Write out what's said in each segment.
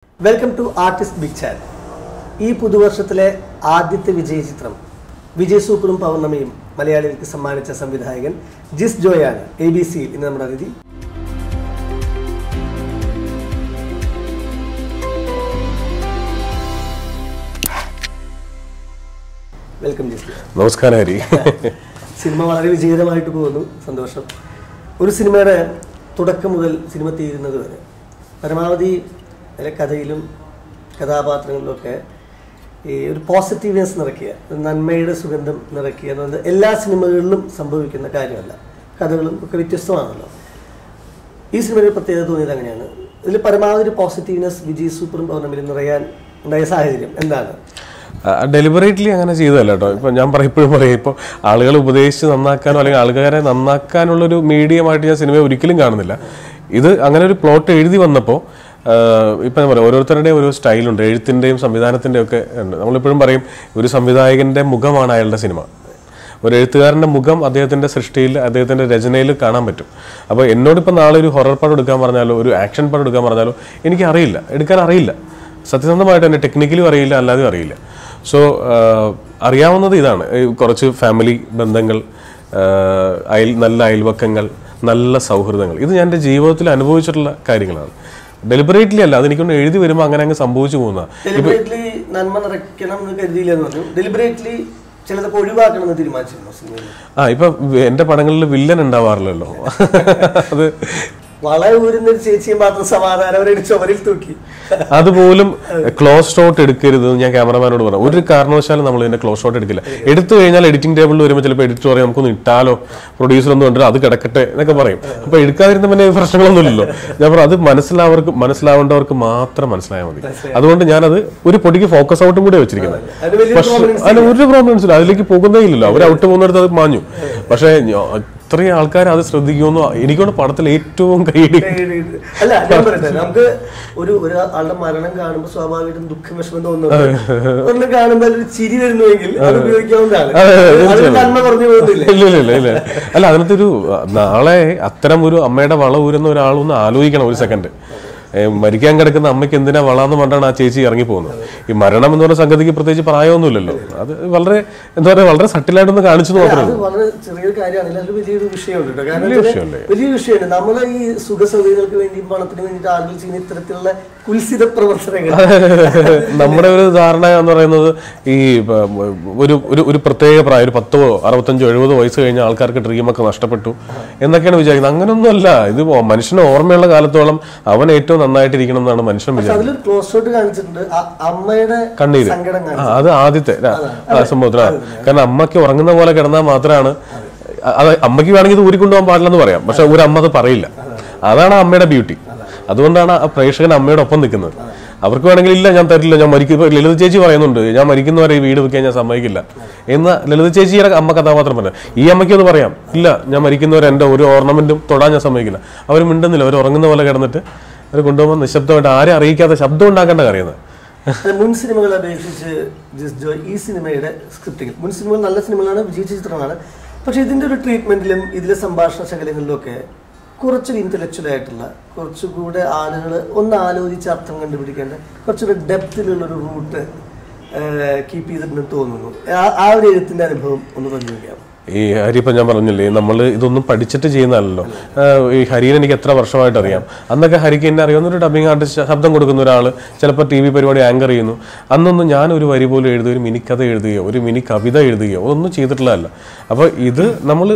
Welcome to artist big chat. ഈ പുതുവർഷത്തിലെ ആദ്യത്തെ വിജയ ചിത്രം വിജയ് സൂപ്പറും പൗർണമിയും മലയാളികൾക്ക് സമ്മാനിച്ച സംവിധായകൻ ജിസ് ജോയാണ് ABC-യിൽ ഇന്ന് നമ്മുടെ അതിഥി. വെൽക്കം ജിസ്. നമസ്കാരം ഹരി. സിനിമ വളരെ വിജയകരമായിട്ട് പോകുന്നു, സന്തോഷം. ഒരു സിനിമയുടെ തുടക്കം മുതൽ സിനിമ തീരുന്നത് വരെ പരമാവധി കഥയിലും കഥാപാത്രങ്ങളിലൊക്കെ ഈ ഒരു പോസിറ്റീവ്നെസ് നിറയ്ക്കുക, നന്മയുടെ സുഗന്ധം നിറയ്ക്കുക എന്നത് എല്ലാ സിനിമകളിലും സംഭവിക്കുന്ന കാര്യമല്ല. കഥകളും ഒക്കെ വ്യത്യസ്തമാണല്ലോ. ഈ സിനിമയുടെ പ്രത്യേകത തോന്നിയത് അങ്ങനെയാണ്. ഇതിൽ പരമാവധി പോസിറ്റീവ്നെസ് വിജയ് സൂപ്പറും പൗർണമിയിലും നിറയാൻ ഉണ്ടായ സാഹചര്യം എന്താണ്? ഡെലിബറേറ്റ്ലി അങ്ങനെ ചെയ്തതല്ല കേട്ടോ. ഇപ്പം ഞാൻ എപ്പോഴും പറയും, ഇപ്പോൾ ആളുകൾ ഉപദേശിച്ച് നന്നാക്കാനോ അല്ലെങ്കിൽ ആൾക്കാരെ നന്നാക്കാനുള്ളൊരു മീഡിയമായിട്ട് ഞാൻ സിനിമയെ ഒരിക്കലും കാണുന്നില്ല. ഇത് അങ്ങനെ ഒരു പ്ലോട്ട് എഴുതി വന്നപ്പോൾ ഇപ്പം പറയാം, ഓരോരുത്തരുടെയും ഒരു സ്റ്റൈലുണ്ട്, എഴുത്തിൻ്റെയും സംവിധാനത്തിൻ്റെയും ഒക്കെ ഉണ്ട്. നമ്മളിപ്പോഴും പറയും, ഒരു സംവിധായകൻ്റെ മുഖമാണ് അയാളുടെ സിനിമ. ഒരു എഴുത്തുകാരൻ്റെ മുഖം അദ്ദേഹത്തിൻ്റെ സൃഷ്ടിയിൽ, അദ്ദേഹത്തിൻ്റെ രചനയിൽ കാണാൻ പറ്റും. അപ്പോൾ എന്നോടിപ്പോൾ നാളെ ഒരു ഹൊറർ പടം എടുക്കാൻ പറഞ്ഞാലോ ഒരു ആക്ഷൻ പടം എടുക്കാൻ പറഞ്ഞാലോ എനിക്ക് അറിയില്ല, എടുക്കാൻ അറിയില്ല. സത്യസന്ധമായിട്ട് തന്നെ ടെക്നിക്കലും അറിയില്ല, അല്ലാതെയും അറിയില്ല. സോ അറിയാവുന്നത് ഇതാണ്, കുറച്ച് ഫാമിലി ബന്ധങ്ങൾ, നല്ല അയൽവക്കങ്ങൾ, നല്ല സൗഹൃദങ്ങൾ. ഇത് ഞാൻ എൻ്റെ ജീവിതത്തിൽ അനുഭവിച്ചിട്ടുള്ള കാര്യങ്ങളാണ്. ഡെലിബറേറ്റ്ലി അല്ല, അതെനിക്കൊണ്ട് എഴുതി വരുമ്പോൾ അങ്ങനെ അങ്ങ് സംഭവിച്ചു പോകുന്ന. ഇപ്പൊ എന്റെ പടങ്ങളിൽ വില്ലൻ ഉണ്ടാവാറില്ലല്ലോ. അത് അതുപോലും ക്ലോസ് ഷോട്ട് എടുക്കരുത് ഞാൻ ക്യാമറമാനോട് പറഞ്ഞു. ഒരു കാരണവശാലും നമ്മൾ ഇതിന്റെ ക്ലോസ് ഷോട്ട് എടുക്കില്ല. എടുത്തു കഴിഞ്ഞാൽ എഡിറ്റിംഗ് ടേബിളിൽ വരുമ്പോൾ ചിലപ്പോൾ എഡിറ്റർ പറയും നമുക്കൊന്ന് ഇട്ടാലോ, പ്രൊഡ്യൂസർ ഒന്നും കണ്ടിട്ട് അത് കിടക്കട്ടെ എന്നൊക്കെ പറയും. അപ്പൊ എടുക്കാതിരുന്ന പിന്നെ പ്രശ്നങ്ങളൊന്നുമില്ലല്ലോ. ഞാൻ പറഞ്ഞു, അത് മനസ്സിലാവേണ്ടവർക്ക് മാത്രം മനസ്സിലായാൽ മതി. അതുകൊണ്ട് ഞാനത് ഒരു പൊടിക്ക് ഫോക്കസ് ഔട്ടും കൂടെ വെച്ചിരിക്കുന്നത്. പക്ഷെ അതിന് ഒരു പ്രോബ്ലംസ് ഇല്ല, അതിലേക്ക് പോകുന്നേ ഇല്ലല്ലോ. അവർ ഔട്ട് പോകുന്നിടത്ത് അത് മാഞ്ഞു. പക്ഷെ ഇത്രയും ആൾക്കാർ അത് ശ്രദ്ധിക്കുമെന്നോ എനിക്കൊണ്ട് പടത്തിൽ ഏറ്റവും അല്ല. ഞാൻ പറയട്ടെ, നമുക്ക് ഒരാളുടെ മരണം കാണുമ്പോൾ സ്വാഭാവികമായിട്ടും ദുഃഖം, വിഷമം തോന്നുന്നു. കാണുമ്പോൾ ഒരു ചിരി വരുന്നുവെങ്കിൽ അത് ഉപയോഗിക്കാവുന്നതാണ്. ഇല്ല. അല്ല, അതിനകത്ത് ഒരു നാളെ അത്തരം ഒരു അമ്മയുടെ വള ഊരുന്ന ഒരാളൊന്ന് ആലോചിക്കണം ഒരു സെക്കൻഡ്. മരിക്കാൻ കിടക്കുന്ന അമ്മയ്ക്ക് എന്തിനാ വളാന്ന് പറഞ്ഞാണ് ആ ചേച്ചി ഇറങ്ങി പോകുന്നത്. ഈ മരണം എന്ന് പറഞ്ഞ സംഗതിക്ക് പ്രത്യേകിച്ച് പ്രായമൊന്നുമില്ലല്ലോ. അത് വളരെ എന്താ പറയുക, വളരെ സട്ടിലായിട്ടൊന്ന് കാണിച്ചു മാത്രമേ. വളരെ ചെറിയൊരു കാര്യമാണ്, അത് വലിയൊരു വിഷയമുണ്ട്. വലിയ വിഷയമാണ്. നമ്മളെ ഈ സുഖ സൗകര്യങ്ങൾക്ക് വേണ്ടി, പണത്തിന് വേണ്ടിയിട്ട് ആളുകൾ ചെയ്യുന്ന ഇത്തരത്തിലുള്ള കുൽസിത പ്രവർത്തനങ്ങൾ. നമ്മുടെ ഒരു ധാരണ എന്ന് പറയുന്നത് ഈ ഒരു പ്രത്യേക പ്രായം, ഒരു 10, 65, 70 വയസ്സ് കഴിഞ്ഞ ആൾക്കാർക്ക് ഡ്രീമൊക്കെ നഷ്ടപ്പെട്ടു എന്നൊക്കെയാണ് വിചാരിക്കുന്നത്. അങ്ങനൊന്നുമല്ല. ഇത് മനുഷ്യന് ഓർമ്മയുള്ള കാലത്തോളം അവൻ ഏറ്റവും നന്നായിട്ടിരിക്കണം എന്നാണ് മനുഷ്യൻ വിചാരിക്കുന്നത്. കണ്ണീര് അത് ആദ്യത്തെ സംഭവത്തിലാണ്. കാരണം അമ്മയ്ക്ക് ഉറങ്ങുന്ന പോലെ കിടന്നാൽ മാത്രമാണ് അത്. അമ്മയ്ക്ക് വേണമെങ്കിൽ ഇത് ഊരിക്കൊണ്ടുപോകാൻ പാടില്ലെന്ന് പറയാം, പക്ഷെ ഒരു അമ്മ അത് പറയില്ല. അതാണ് അമ്മയുടെ ബ്യൂട്ടി. അതുകൊണ്ടാണ് ആ പ്രേക്ഷകൻ അമ്മയുടെ ഒപ്പം നിൽക്കുന്നത്. അവർക്ക് വേണമെങ്കിൽ ഇല്ല ഞാൻ തരില്ല, ഞാൻ മരിക്കും. ലളിത ചേച്ചി പറയുന്നുണ്ട്, ഞാൻ മരിക്കുന്നവരെ ഈ വീട് വെക്കാൻ ഞാൻ സമ്മതിക്കില്ല എന്ന് ലളിത ചേച്ചിയുടെ അമ്മ കഥാപാത്രം പറഞ്ഞു. ഈ അമ്മയ്ക്ക് ഒന്ന് പറയാം, ഇല്ല ഞാൻ മരിക്കുന്നവരെ എൻ്റെ ഒരു ഓർണമെന്റും തൊടാൻ ഞാൻ സമ്മതിക്കില്ല. അവർ മിണ്ടുന്നില്ല, അവർ ഉറങ്ങുന്ന പോലെ കിടന്നിട്ട് അവർ കൊണ്ടുപോകുമ്പോൾ നിശബ്ദമായിട്ട് ആരെ അറിയിക്കാതെ ശബ്ദം ഉണ്ടാക്കേണ്ട കാര്യമാണ്. മുൻ സിനിമകളെ അപേക്ഷിച്ച് ജിസ് ജോയ് ഈ സിനിമയുടെ സ്ക്രിപ്റ്റിംഗ്, മുൻ സിനിമകൾ നല്ല സിനിമകളാണ്, വിജയിച്ച ചിത്രമാണ്. പക്ഷെ ഇതിന്റെ ഒരു ട്രീറ്റ്മെന്റിലും ഇതിലെ സംഭാഷണ ശകലങ്ങളിലും ഒക്കെ കുറച്ചൊരു ഇന്റലക്ച്വൽ ആയിട്ടുള്ള, കുറച്ചുകൂടെ ആളുകൾ ഒന്ന് ആലോചിച്ച് അർത്ഥം കണ്ടുപിടിക്കേണ്ട കുറച്ചൊരു ഡെപ്തിലുള്ളൊരു റൂട്ട് കീപ്പ് ചെയ്തിട്ടുണ്ടെന്ന് തോന്നുന്നു. ആ ഒരു എഴുത്തിന്റെ അനുഭവം ഒന്ന് പങ്കുവയ്ക്കാം. ഈ ഹരി, ഇപ്പം ഞാൻ പറഞ്ഞില്ലേ, നമ്മൾ ഇതൊന്നും പഠിച്ചിട്ട് ചെയ്യുന്നതല്ലോ. ഈ ഹരിനെ എനിക്ക് എത്ര വർഷമായിട്ട് അറിയാം. അന്നൊക്കെ ഹരിക്ക് എന്നെ അറിയാവുന്ന ഒരു ഡബിങ് ആർട്ടിസ്റ്റ്, ശബ്ദം കൊടുക്കുന്ന ഒരാൾ, ചിലപ്പോൾ TV പരിപാടി ആങ്കർ ചെയ്യുന്നു. അന്നൊന്നും ഞാൻ ഒരു വരി പോലും എഴുതുകയോ ഒരു മിനി കഥ എഴുതുകയോ ഒരു മിനി കവിത എഴുതുകയോ ഒന്നും ചെയ്തിട്ടുള്ളതല്ല. അപ്പോൾ ഇത്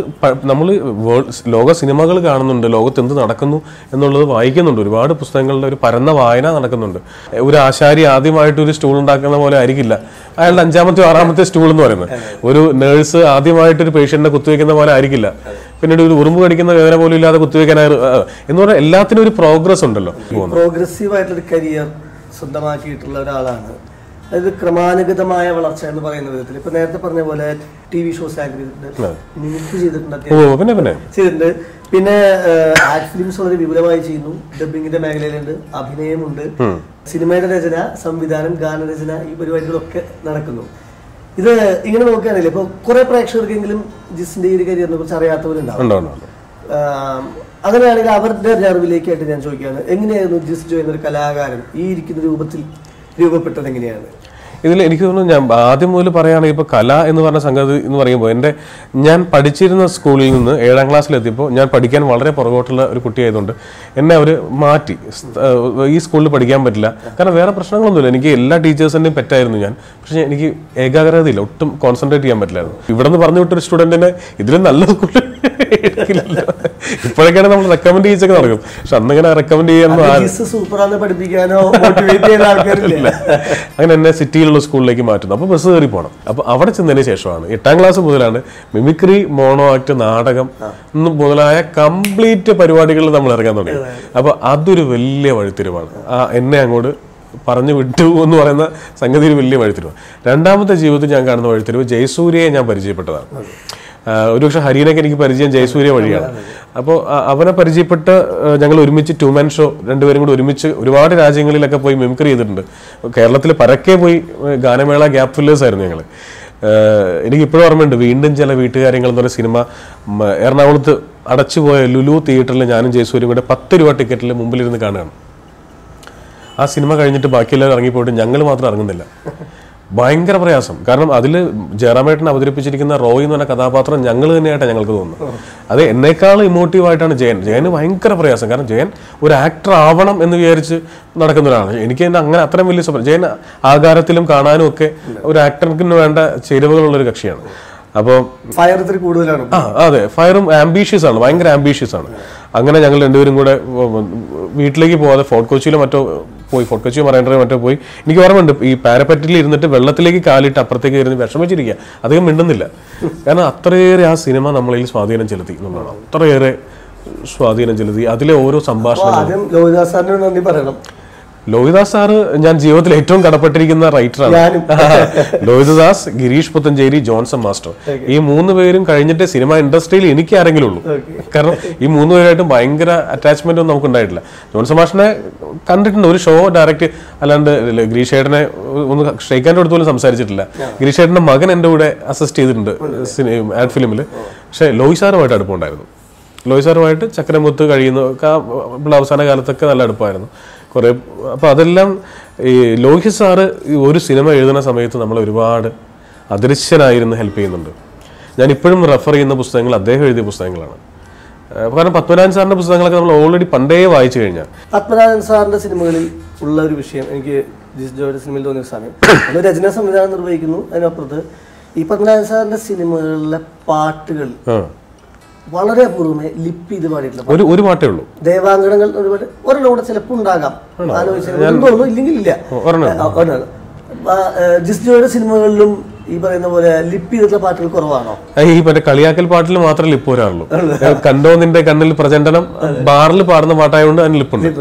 നമ്മൾ ലോക സിനിമകൾ കാണുന്നുണ്ട്, ലോകത്ത് എന്ത് നടക്കുന്നു എന്നുള്ളത് വായിക്കുന്നുണ്ട്. ഒരുപാട് പുസ്തകങ്ങളുടെ ഒരു പരന്ന വായന നടക്കുന്നുണ്ട്. ഒരു ആശാരി ആദ്യമായിട്ട് ഒരു സ്റ്റൂൾ ഉണ്ടാക്കുന്ന പോലെ ആയിരിക്കില്ല അയാളുടെ 5ാമത്തെ 6ാമത്തെ സ്റ്റൂൾ എന്ന് പറയുന്നത്. ഒരു നേഴ്സ് ആദ്യമായിട്ടൊരു പേഷ്യന്റിനെ കുത്തിവെക്കുന്ന പോലെ ആയിരിക്കില്ല പിന്നീട് ഒരു ഉറുമ്പ് കടിക്കുന്ന വേദന പോലും ഇല്ലാതെ കുത്തിവെക്കാനായി എന്ന് പറഞ്ഞാൽ എല്ലാത്തിനും ഒരു പ്രോഗ്രസ് ഉണ്ടല്ലോ. പ്രോഗ്രസീവ് ആയിട്ടൊരു കരിയർ സ്വന്തമാക്കിയിട്ടുള്ള ഒരാളാണ്. അതായത് ക്രമാനുഗതമായ വളർച്ച എന്ന് പറയുന്ന വിധത്തിൽ ഇപ്പൊ നേരത്തെ പറഞ്ഞ പോലെ TV ഷോസ് ആക്ട് ചെയ്തിട്ടുണ്ട്, മിമിക്രി ചെയ്തിട്ടുണ്ട്, പിന്നെ ആക്ട് ഫിലിംസ് വളരെ വിപുലമായി ചെയ്യുന്നു, ഡബിങ്ങിന്റെ മേഖലയിലുണ്ട്, അഭിനയമുണ്ട്, സിനിമയുടെ രചന, സംവിധാനം, ഗാനരചന, ഈ പരിപാടികളൊക്കെ നടക്കുന്നു. ഇത് ഇങ്ങനെ നോക്കുകയാണെങ്കിൽ ഇപ്പൊ കുറെ പ്രേക്ഷകർക്കെങ്കിലും ജിസിന്റെ ഈ ഒരു കരിയറിനെ കുറിച്ച് അറിയാത്തവരുണ്ടാവും. അങ്ങനെയാണെങ്കിൽ അവരുടെ അറിവിലേക്കായിട്ട് ഞാൻ ചോദിക്കുകയാണ്, എങ്ങനെയായിരുന്നു ജിസ് ജോയ് എന്നൊരു കലാകാരൻ ഈ ഇരിക്കുന്ന രൂപത്തിൽ രൂപപ്പെട്ടത് എങ്ങനെയാണ്? ഇതിൽ എനിക്ക് തോന്നുന്നു, ഞാൻ ആദ്യം മുതൽ പറയുകയാണെങ്കിൽ ഇപ്പോൾ കല എന്ന് പറഞ്ഞ സംഗതി എന്ന് പറയുമ്പോൾ ഞാൻ പഠിച്ചിരുന്ന സ്കൂളിൽ നിന്ന് 7ാം ക്ലാസ്സിലെത്തിയപ്പോൾ ഞാൻ പഠിക്കാൻ വളരെ പുറകോട്ടുള്ള ഒരു കുട്ടിയായതുകൊണ്ട് എന്നെ അവർ മാറ്റി. ഈ സ്കൂളിൽ പഠിക്കാൻ പറ്റില്ല, കാരണം വേറെ പ്രശ്നങ്ങളൊന്നുമില്ല, എനിക്ക് എല്ലാ ടീച്ചേഴ്സിൻ്റെയും പെറ്റായിരുന്നു ഞാൻ. പക്ഷേ എനിക്ക് ഏകാഗ്രതയില്ല, ഒട്ടും കോൺസെൻട്രേറ്റ് ചെയ്യാൻ പറ്റില്ലായിരുന്നു. ഇവിടെ നിന്ന് പറഞ്ഞു വിട്ടൊരു സ്റ്റുഡൻറ്റിനെ ഇതിലും നല്ല സ്കൂളിൽ ഇപ്പോഴൊക്കെയാണ് നമ്മൾ റെക്കമെൻഡ് ചെയ്യിച്ചൊക്കെ നടക്കും. പക്ഷെ അന്നിങ്ങനെ റെക്കമെൻഡ് ചെയ്യാനൊന്നും പഠിപ്പിക്കാനോ മോട്ടിവേറ്റ് ചെയ്യുന്ന ആൾക്കാരില്ല. അങ്ങനെ എന്നെ സിറ്റിയിലുള്ള സ്കൂളിലേക്ക് മാറ്റുന്നു. അപ്പോൾ ബസ് കയറി പോകണം. അപ്പോൾ അവിടെ ചെന്നതിന് ശേഷമാണ് 8ാം ക്ലാസ് മുതലാണ് മിമിക്രി, മോണോ ആക്ട്, നാടകം മുതലായ കംപ്ലീറ്റ് പരിപാടികളിൽ നമ്മൾ ഇറങ്ങാൻ തുടങ്ങി. അപ്പോൾ അതൊരു വലിയ വഴിത്തിരിവാണ്. എന്നെ അങ്ങോട്ട് പറഞ്ഞു വിട്ടു എന്ന് പറയുന്ന സംഗതി ഒരു വലിയ വഴിത്തിരിവാണ്. രണ്ടാമത്തെ ജീവിതത്തിൽ ഞാൻ കാണുന്ന വഴിത്തിരിവ് ജയസൂര്യയെ ഞാൻ പരിചയപ്പെട്ടതാണ്. ഒരുപക്ഷെ ഹരീനൊക്കെ എനിക്ക് പരിചയം ജയസൂര്യ വഴിയാണ്. അപ്പോൾ അവനെ പരിചയപ്പെട്ട് ഞങ്ങൾ ഒരുമിച്ച് 2-man ഷോ രണ്ടുപേരും കൂടി ഒരുമിച്ച് ഒരുപാട് രാജ്യങ്ങളിലൊക്കെ പോയി മിമിക്രി ചെയ്തിട്ടുണ്ട്. കേരളത്തിൽ പരക്കെ പോയി ഗാനമേള ഗ്യാപ്പ് ഫില്ലേഴ്സ് ആയിരുന്നു ഞങ്ങൾ. എനിക്കിപ്പോഴും ഓർമ്മയുണ്ട്, വീണ്ടും ചില വീട്ടുകാര്യങ്ങൾ എന്ന് പറയുന്ന സിനിമ എറണാകുളത്ത് അടച്ചുപോയ ലുലു തിയേറ്ററിൽ ഞാനും ജയസൂര്യയും കൂടെ 10 രൂപ ടിക്കറ്റിൽ മുമ്പിലിരുന്ന് കാണുകയാണ്. ആ സിനിമ കഴിഞ്ഞിട്ട് ബാക്കിയെല്ലാവരും ഇറങ്ങിപ്പോയിട്ട് ഞങ്ങൾ മാത്രം ഇറങ്ങുന്നില്ല. ഭയങ്കര പ്രയാസം. കാരണം അതിൽ ജയറാമേട്ടൻ അവതരിപ്പിച്ചിരിക്കുന്ന റോയ് എന്ന് പറഞ്ഞ കഥാപാത്രം ഞങ്ങൾ തന്നെയായിട്ടാണ് ഞങ്ങൾക്ക് തോന്നുന്നു. അത് എന്നേക്കാൾ ഇമോട്ടീവായിട്ടാണ് ജയന് ഭയങ്കര പ്രയാസം. കാരണം ജയൻ ഒരു ആക്ടർ ആവണം എന്ന് വിചാരിച്ച് നടക്കുന്ന ഒരാളാണ്. എനിക്ക് അങ്ങനെ അത്രയും വലിയ സ്വപ്നം. ജയൻ ആകാരത്തിലും കാണാനും ഒക്കെ ഒരു ആക്ടർക്ക് വേണ്ട ചേരുവകളുള്ളൊരു കക്ഷിയാണ്. അപ്പോൾ ഫയർ ഇത്തിരി കൂടുതലാണ്. അതെ, ഫയറും ആംബീഷ്യസ് ആണ്, ഭയങ്കര ആംബീഷ്യസ് ആണ്. അങ്ങനെ ഞങ്ങൾ രണ്ടുപേരും കൂടെ വീട്ടിലേക്ക് പോകാതെ ഫോർട്ട് കൊച്ചിയിലോ മറ്റോ പോയി, ഫോർട്ട് കൊച്ചിയോ മറൈൻഡ്രൈവോ മറ്റോ പോയി. എനിക്ക് ഓർമ്മയുണ്ട്, ഈ പാരപ്പറ്റിൽ ഇരുന്നിട്ട് വെള്ളത്തിലേക്ക് കാലിട്ട് അപ്പുറത്തേക്ക് ഇരുന്ന് വിഷമിച്ചിരിക്കുക, അധികം മിണ്ടുന്നില്ല. കാരണം അത്രയേറെ ആ സിനിമ നമ്മളിൽ സ്വാധീനം ചെലുത്തി എന്നുള്ളതാണ്. അത്രയേറെ സ്വാധീനം ചെലുത്തി. അതിലെ ഓരോ സംഭാഷണങ്ങളും. ലോഹിദാസ് സാറ് ഞാൻ ജീവിതത്തിൽ ഏറ്റവും കടപ്പെട്ടിരിക്കുന്ന റൈറ്ററാണ്. ലോഹിതദാസ്, ഗിരീഷ് പുത്തഞ്ചേരി, ജോൺസൺ മാസ്റ്റർ, ഈ 3 പേരും കഴിഞ്ഞിട്ട് സിനിമ ഇൻഡസ്ട്രിയിൽ എനിക്ക് ആരെങ്കിലും ഉള്ളൂ. കാരണം ഈ 3 പേരായിട്ടും ഭയങ്കര അറ്റാച്ച്മെന്റ് ഒന്നും നമുക്ക് ഉണ്ടായിട്ടില്ല. ജോൺസൺ മാസ്റ്ററിനെ കണ്ടിട്ടുണ്ട്, ഒരു ഷോ ഡയറക്റ്റ്, അല്ലാണ്ട് ഗിരീഷ് ഏട്ടനെ ഒന്ന് ഷെയ്ക്കാൻ്റെ അടുത്ത് പോലും സംസാരിച്ചിട്ടില്ല. ഗിരീഷ് ഏട്ടൻ്റെ മകൻ എൻ്റെ കൂടെ അസിസ്റ്റ് ചെയ്തിട്ടുണ്ട് ആഡ് ഫിലിമിൽ. പക്ഷേ ലോഹി സാറുമായിട്ട് അടുപ്പമുണ്ടായിരുന്നു. ലോഹി സാറുമായിട്ട് ചക്രമുത്ത് കഴിയുന്ന അവസാന കാലത്തൊക്കെ നല്ല അടുപ്പമായിരുന്നു കുറേ. അപ്പോൾ അതെല്ലാം ഈ ലോഹി സാറ് ഒരു സിനിമ എഴുതുന്ന സമയത്ത് നമ്മളെ ഒരുപാട് അദൃശ്യനായിരുന്ന് ഹെൽപ്പ് ചെയ്യുന്നുണ്ട്. ഞാൻ ഇപ്പോഴും റെഫർ ചെയ്യുന്ന പുസ്തകങ്ങൾ അദ്ദേഹം എഴുതിയ പുസ്തകങ്ങളാണ്. കാരണം പത്മനാഭൻ സാറിൻ്റെ പുസ്തകങ്ങളൊക്കെ നമ്മൾ ഓൾറെഡി പണ്ടേ വായിച്ചു കഴിഞ്ഞാൽ. പത്മനാഭൻ സാറിൻ്റെ സിനിമകളിൽ ഉള്ള ഒരു വിഷയം എനിക്ക് ജിസ് ജോയുടെ സിനിമയിൽ തോന്നിയ സമയം, അത് രചനാ സംവിധാനം നിർവഹിക്കുന്നു. അതിനപ്പുറത്ത് ഈ പത്മനാഭൻ സാറിൻ്റെ സിനിമകളിലെ പാട്ടുകൾ വളരെ അപൂർവമേ ലിപ്പ് ചെയ്ത് പാടിയിട്ടുള്ള ഒരു പാട്ടേ ഉള്ളൂ. ദേവാങ്കണങ്ങൾ ഒരുപാട് ഒരെണ്ണം കൂടെ ചിലപ്പോൾ ഉണ്ടാകാം, ആലോചിച്ചു ഇല്ലെങ്കിൽ ഇല്ല. ജിസ് ജോയുടെ സിനിമകളിലും ഈ പറയുന്ന പോലെ ലിപ്പ് ചെയ്തിട്ടുള്ള പാട്ടുകൾ കുറവാണോ? ഈ മറ്റേ കളിയാക്കൽ പാട്ടിൽ മാത്രമേ ലിപ്പ് വരാറുള്ളൂ. കണ്ടോ നിന്റെ കണ്ണിൽ പ്രചണ്ഡനം ബാറിൽ പാടുന്ന പാട്ടായതുകൊണ്ട് അതിന് ലിപ്പുണ്ട്.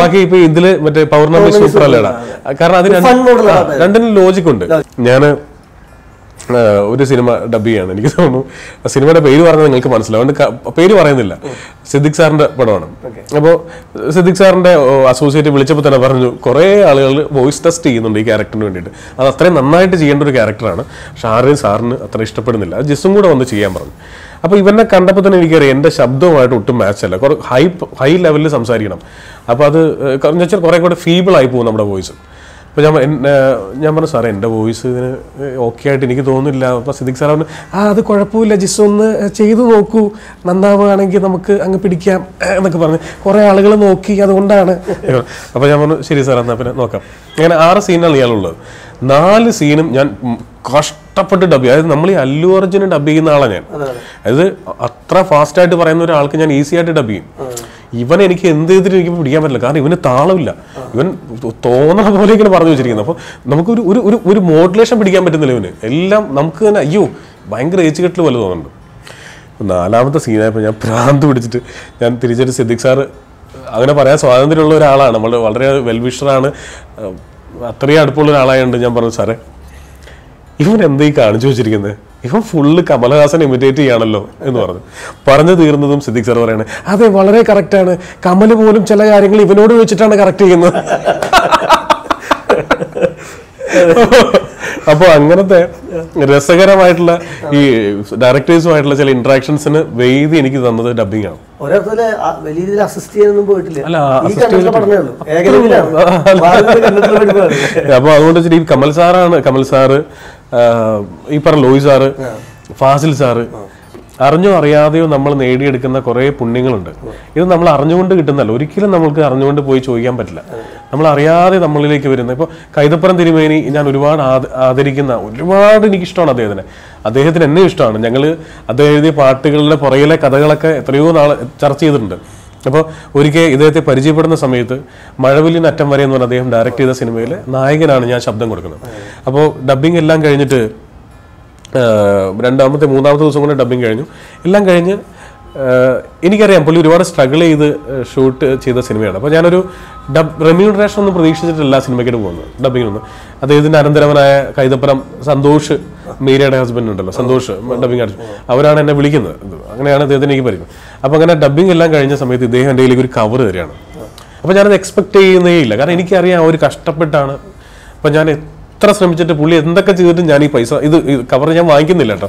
ബാക്കി ഇപ്പൊ ഇതില് മറ്റേ പൗർണമി സൂപ്പർ അല്ലേടാ. കാരണം അതിന് രണ്ടിനും ലോജിക് ഉണ്ട്. ഞാന് ഒരു സിനിമ ഡബ് ചെയ്യാണ്. എനിക്ക് തോന്നുന്നു സിനിമയുടെ പേര് പറഞ്ഞാൽ നിങ്ങൾക്ക് മനസ്സിലാവും, അതുകൊണ്ട് പേര് പറയുന്നില്ല. സിദ്ദിഖ് സാറിന്റെ പടമാണ്. അപ്പോൾ സിദ്ദിഖ് സാറിന്റെ അസോസിയേറ്റ് വിളിച്ചപ്പോൾ തന്നെ പറഞ്ഞു കുറേ ആളുകൾ വോയിസ് ടെസ്റ്റ് ചെയ്യുന്നുണ്ട് ഈ ക്യാരക്ടറിന് വേണ്ടിയിട്ട്. അത് അത്രയും നന്നായിട്ട് ചെയ്യേണ്ട ഒരു ക്യാരക്ടറാണ്. പക്ഷെ ആരെയും സാറിന് അത്ര ഇഷ്ടപ്പെടുന്നില്ല. അത് ജിസും കൂടെ വന്ന് ചെയ്യാൻ പറഞ്ഞു. അപ്പോൾ ഇവനെ കണ്ടപ്പോൾ തന്നെ എനിക്കറിയാം എൻ്റെ ശബ്ദവുമായിട്ട് ഒട്ടും മാച്ച് അല്ല. കുറേ ഹൈ ലെവലിൽ സംസാരിക്കണം. അപ്പോൾ അത് വെച്ചാൽ കുറേ കൂടെ ഫീബിളായി പോകും നമ്മുടെ വോയിസ്. അപ്പോൾ ഞാൻ പറഞ്ഞു സാറേ എൻ്റെ വോയിസ് ഇതിന് ഓക്കെ ആയിട്ട് എനിക്ക് തോന്നുന്നില്ല. അപ്പോൾ സിദ്ദിഖ് സാർ പറഞ്ഞു അത് കുഴപ്പമില്ല ജിസ്, ഒന്ന് ചെയ്തു നോക്കൂ, നന്നാവുകയാണെങ്കിൽ നമുക്ക് അങ്ങ് പിടിക്കാം എന്നൊക്കെ പറഞ്ഞ് കുറേ ആളുകൾ നോക്കി, അതുകൊണ്ടാണ്. അപ്പോൾ ഞാൻ പറഞ്ഞു ശരി സാർ, എന്നാൽ പിന്നെ നോക്കാം. അങ്ങനെ 6 സീനാണ് ഇയാളുള്ളത്. 4 സീനും ഞാൻ കഷ്ടപ്പെട്ട് ഡബ് ചെയ്യും. അതായത് നമ്മൾ ഈ അല്ലു അർജുന് ഡബ് ചെയ്യുന്ന ആളാണ് ഞാൻ. അതായത് അത്ര ഫാസ്റ്റായിട്ട് പറയുന്ന ഒരാൾക്ക് ഞാൻ ഈസി ആയിട്ട് ഡബ് ചെയ്യും. ഇവൻ എനിക്ക് എന്ത് ചെയ്തിട്ട് എനിക്ക് പിടിക്കാൻ പറ്റില്ല. കാരണം ഇവന് താളമില്ല, ഇവൻ തോന്നണ പോലെ ഇങ്ങനെ പറഞ്ഞു വെച്ചിരിക്കുന്നത്. അപ്പോൾ നമുക്കൊരു ഒരു ഒരു മോഡുലേഷൻ പിടിക്കാൻ പറ്റുന്നില്ല ഇവന്. എല്ലാം നമുക്ക് തന്നെ അയ്യോ ഭയങ്കര ഏച്ചുകെട്ടിൽ പോലെ തോന്നുന്നുണ്ട്. 4ാമത്തെ സീനായപ്പോൾ ഞാൻ ഭ്രാന്ത് പിടിച്ചിട്ട് ഞാൻ തിരിച്ചിട്ട് സിദ്ദിഖ് സാറ് അങ്ങനെ പറയാൻ സ്വാതന്ത്ര്യമുള്ള ഒരാളാണ്, നമ്മൾ വളരെ വെൽവിഷറാണ്, അത്രയും അടുപ്പമുള്ള ഒരാളായതുകൊണ്ട് ഞാൻ പറഞ്ഞു സാറേ ഇവൻ എന്താ ഈ കാണിച്ചു വെച്ചിരിക്കുന്നത്, ഇവൻ ഫുള്ള് കമലഹാസൻ ഇമിറ്റേറ്റ് ചെയ്യാണല്ലോ എന്ന് പറഞ്ഞു തീർന്നതും സിദ്ദിഖ് സാർ പറയാണ് അതെ വളരെ കറക്റ്റാണ്, കമൽ പോലും ചില കാര്യങ്ങൾ ഇവനോട് വെച്ചിട്ടാണ് കറക്റ്റ് ചെയ്യുന്നത്. അപ്പോൾ അങ്ങനത്തെ രസകരമായിട്ടുള്ള ഈ ഡയറക്ടേഴ്സുമായിട്ടുള്ള ചില ഇന്ററാക്ഷൻസിന് വേദി എനിക്ക് തന്നത് ഡബിങ് ആണ്. ഒരർത്ഥത്തില് വലിയ രീതിയിൽ അസിസ്റ്റ് ചെയ്യാനൊന്നും പോയിട്ടില്ല. അല്ല, ഈ കണ്ടിട്ടുള്ള പഠനമേ ഉള്ളൂ. ഏകലവ്യത്തിലാണ്. കണ്ടിട്ടുള്ള പഠിപ്പാണ്. അപ്പൊ അതുകൊണ്ട് വെച്ചിട്ട് ഈ കമൽ സാറ്, ഈ പറഞ്ഞ ലോയി സാറ്, ഫാസിൽ സാറ്, അറിഞ്ഞോ അറിയാതെയോ നമ്മൾ നേടിയെടുക്കുന്ന കുറേ പുണ്യങ്ങളുണ്ട്. ഇത് നമ്മൾ അറിഞ്ഞുകൊണ്ട് കിട്ടുന്നല്ല, ഒരിക്കലും നമ്മൾക്ക് അറിഞ്ഞുകൊണ്ട് പോയി ചോദിക്കാൻ പറ്റില്ല. നമ്മൾ അറിയാതെ നമ്മളിലേക്ക് വരുന്ന ഇപ്പോൾ കൈതപ്പുറം തിരുമേനി ഞാൻ ഒരുപാട് ആദരിക്കുന്ന, ഒരുപാട് എനിക്കിഷ്ടമാണ് അദ്ദേഹത്തിന് എന്നെ ഇഷ്ടമാണ്. ഞങ്ങൾ അദ്ദേഹം എഴുതിയ പാട്ടുകളുടെ പുറകിലെ കഥകളൊക്കെ എത്രയോ നാൾ ചർച്ച ചെയ്തിട്ടുണ്ട്. അപ്പോൾ ഒരിക്കൽ ഇദ്ദേഹത്തെ പരിചയപ്പെടുന്ന സമയത്ത് മഴവില്ലിന് അറ്റം വരെ എന്ന് പറഞ്ഞാൽ അദ്ദേഹം ഡയറക്റ്റ് ചെയ്ത സിനിമയിൽ നായകനാണ് ഞാൻ ശബ്ദം കൊടുക്കുന്നത്. അപ്പോൾ ഡബ്ബിംഗ് എല്ലാം കഴിഞ്ഞിട്ട് മൂന്നാമത്തെ ദിവസം കൊണ്ട് ഡബ്ബിംഗ് കഴിഞ്ഞു. എല്ലാം കഴിഞ്ഞ് എനിക്കറിയാം പുള്ളി ഒരുപാട് സ്ട്രഗിൾ ചെയ്ത് ഷൂട്ട് ചെയ്ത സിനിമയാണ്. അപ്പോൾ ഞാനൊരു റെമ്യൂണറേഷൻ ഒന്നും പ്രതീക്ഷിച്ചിട്ടില്ല സിനിമയ്ക്ക് പോകുന്നത്, ഡബ്ബിങ്ങിനൊന്നും. അദ്ദേഹത്തിൻ്റെ അനന്തരവനായ കൈതപ്പുറം സന്തോഷ്, മീരയുടെ ഹസ്ബൻഡ് ഉണ്ടല്ലോ, സന്തോഷ് ഡബ്ബിംഗ് ആർട്ടിസ്റ്റ്, അവരാണ് എന്നെ വിളിക്കുന്നത്. അങ്ങനെയാണ് അദ്ദേഹത്തിന് എനിക്ക് പറയുന്നത്. അപ്പോൾ അങ്ങനെ ഡബ്ബിംഗ് എല്ലാം കഴിഞ്ഞ സമയത്ത് ഇദ്ദേഹം എൻ്റെ കയ്യിലേക്ക് ഒരു കവർ തരികയാണ്. അപ്പോൾ ഞാനത് എക്സ്പെക്ട് ചെയ്യുന്നേ ഇല്ല, കാരണം എനിക്കറിയാം ഒരു കഷ്ടപ്പെട്ടാണ്. അപ്പം ഞാൻ എത്ര ശ്രമിച്ചിട്ട് പുള്ളി എന്തൊക്കെ ചെയ്തിട്ടും ഞാൻ ഈ പൈസ കവർ ഞാൻ വാങ്ങിക്കുന്നില്ല കേട്ടോ.